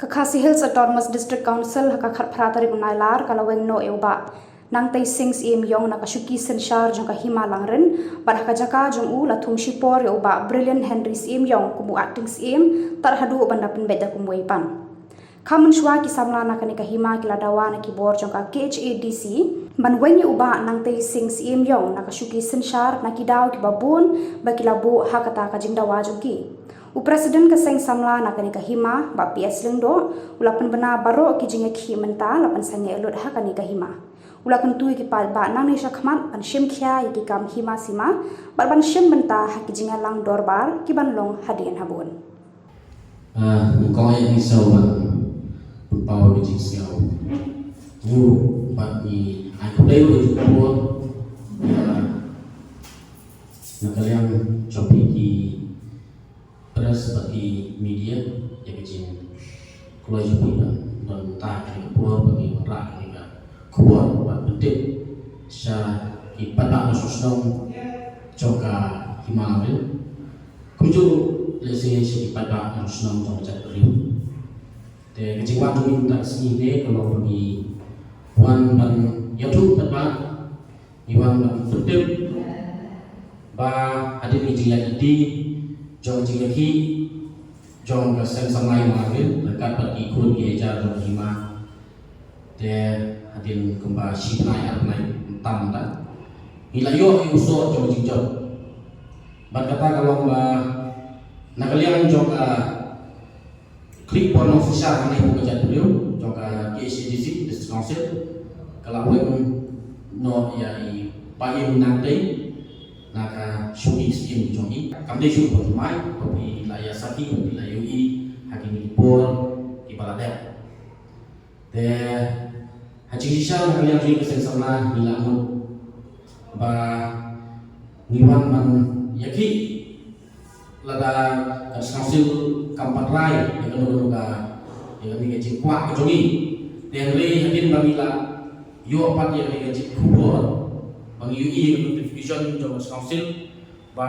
Kakasi Hills Autonomous District Council hakakhat pratari unailar kalaweng no euba nang tay sings im yong nakashuki senshar jong kahima langren pada kajaka jong u latung shipor euba brilliant Henry's im yong kumu actings im tarhadu bandapin beda kumuipan kamun shwa ki samla nakani kahima kiladawa na kibor jong ka KHADC banwengi uba nang tay sings im yong nakashuki senshar nakidaw kibabun bakilabu hakata kajingdawa jong ki Presiden keseng samla nakani kahima ba PS lengdo ulapan bena baro ki jinge khi menta lapan sange elot hakani kahima ulapan tu ki pal ba nang ni shakmat pan shim khya ki kam hima sima ban shim menta haki jinge lang dorbar ki ban long hadian habun ko ai so ban pau ki jing siao mu ban ni ai ko dei ko ko nakaliang chopi ki press bagi media yang kecil kalau juga dan tak keluar bagi orang ini kan keluar buat penting saya ibadah nasional juga himalaya kunjung lesnya ibadah nasional trong chặt riu để kecil waktu minta sini kalau bagi wan dan YouTube tempat iwan dan penting bah ada media di jong jingaki jong keseng samai maril dekat bagi kun gereja jong hima de hadin kemba shipnai arnai tam ta ilayo uso jong jingjong bat kata kalau ba nakaliang jong klik pono official kanai pekerja beliau jong KHADC district council kalau no ya i paling nanti naka syuki skim jongi kamde syuk bertumai kopi laya saki kopi layu i hakim dipol di balada de haji sisa nakaliang jui keseng sama nilamut ba niwan man yaki lada kaskansil kampat rai yang kena ka yang ni gaji kuat jongi den rei hakin bamila yo pat yang ni gaji kubur bang UI notification jong council ba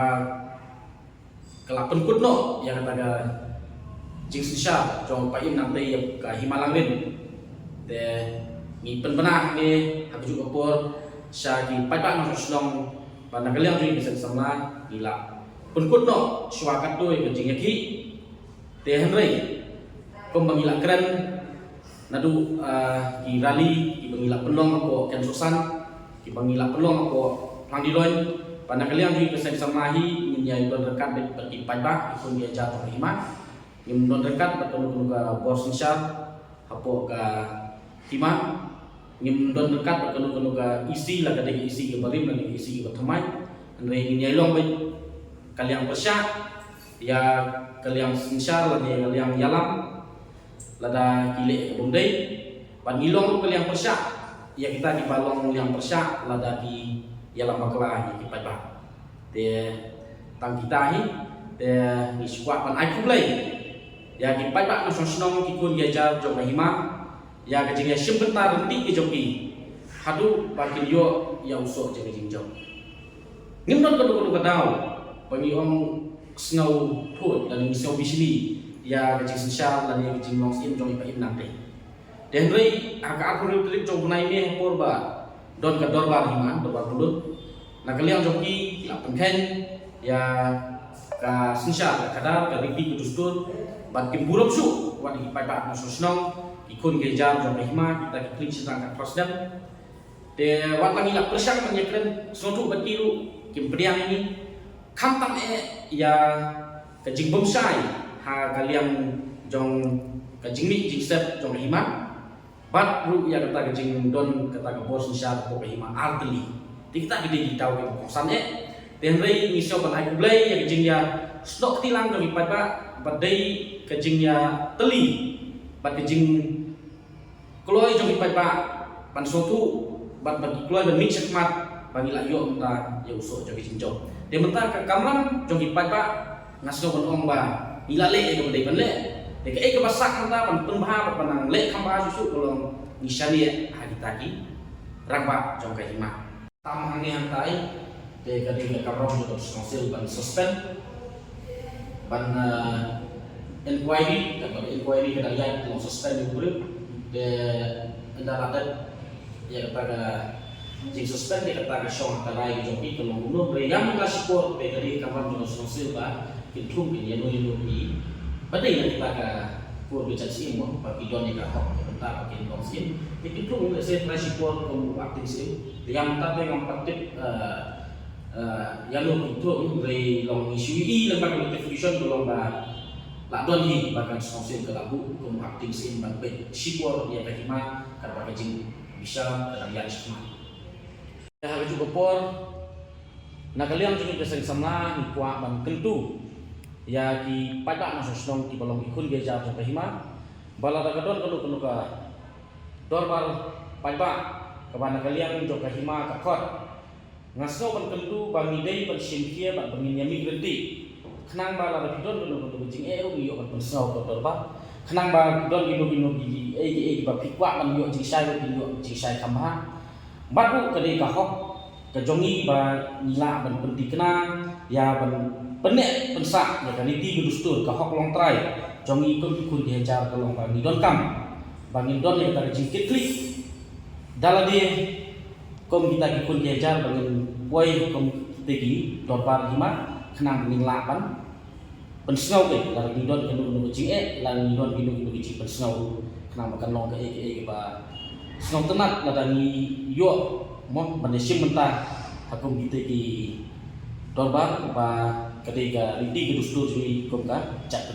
kelapan kutno yang kata jing sisa jong paim nang tei ka himalang rin de ngi penbenah ni aku juga por sya di paipak nang slong ba nakaliang jui bisa sama gila penkutno swakat tu ke jing yaki de henry kom bangila keren nadu di rally di bangila penong ko kensusan di bangila pelong ako pangdiloy pada kalian juga keseng samahi menyai don dekat bagi pajak ikun dia jatuh hima yang don dekat betul ke bos insya hapo ke hima yang don dekat betul ke isi lah kadang isi ke barim dan isi ke bertemai andai menyai long kalian persyak ya kalian insya lagi kalian yalam lada kile bundai pan ilong kalian persyak ya kita di balong yang persyak lada di yalam bakla di pajak de tang kita hi de ni squat pan ai kulai ya di pajak nasional kikun gejar jong hima ya kejing ya simbentar renti ke joki hadu bakin yo ya usok jeng jong ngimdon kedu kedau bagi om snow put dan misau bisili ya kejing sensal dan ya kejing long sim jong ipa nang dan rei agak aku ribet jong nai ni porba don ka dorbar himan dorbar pulut nak kalian joki la pengken ya ka sisa kadar ka ripi kudustur bat kim buram su wat di paipak nasional ikun gereja jong hima kita klik sedang ka presiden de wat langi la persyak menyekren sotu batiru kim priang ini kamtam ya ka jing bomsai ha kalian jong ka jingmi jingsep jong hima bat ru ya kata kejing don kata ke bos insya ko hima artli kita gede ditau ke kosannya den rei misio ban ai blai ya kejing ya stok tilang dari pada badai kejing ya teli bat kejing kloi jong pada pan sotu bat bagi kloi ban mix mat bagi la yo menta ya usok jong kejing jong de menta ka kamram jong pada ngasno ban ong ba ilale ke badai ban le Dek ke basak kita pan penbah panang lek kamba susu kolong nisani hari tadi rangba jong ka hima tam hangi hantai de kadi ke kamro jong konsil ban suspend ban inquiry dapat inquiry ke dalian tolong suspend dulu de anda ladat ya kata jing suspend dia kata syong kalai joki tolong bunuh yang mengasih support dari kamar menusuk silba kintung dia nuyi badai yang kita ka kur bicara sih mau bagi don yang kahok bentar bagi don sih kintung saya try support kamu aktif sih yang tapi yang patip yang lu kintung dari long isu lembaga notification tolong tak don hi bahkan sponsorship ke labu kamu aktif sih bagi support dia kahima karena kajing bisa kadang semua harus juga por nakaliang juga keseng sama ni kuat ban kentu ya ki pada masuk senong ki balong ikun ge jauh sampai hima bala dagadon kalau ka dorbar pada kabana kaliang jo ka hima ka khot ngaso ban kentu bangi dei ban simkia ban bangin yami gredi khnang bala dagadon kalau jing ero yo kan pensau to dorba khnang ba don gino gi e ba pikwa ban yo jing sai yo jing sai kamha baru kedai kahok kejongi ba nila ban penting kena ya ban penek pensak ya kan itu gedustur kahok long try jongi ikut dihajar ke long bang don kam bangin don yang tadi jingkit klik dalam dia kom kita ikut dihajar bangin woi kom tegi dorbar hima kena nila ban pensau ke lalu don kenu jing lalu don kenu jing pensau kena makan long ke ba senang tenat ladani yo mau menesim mentah hakum kita ki dorbar ba ketika riti gedus tu sui kom ka cak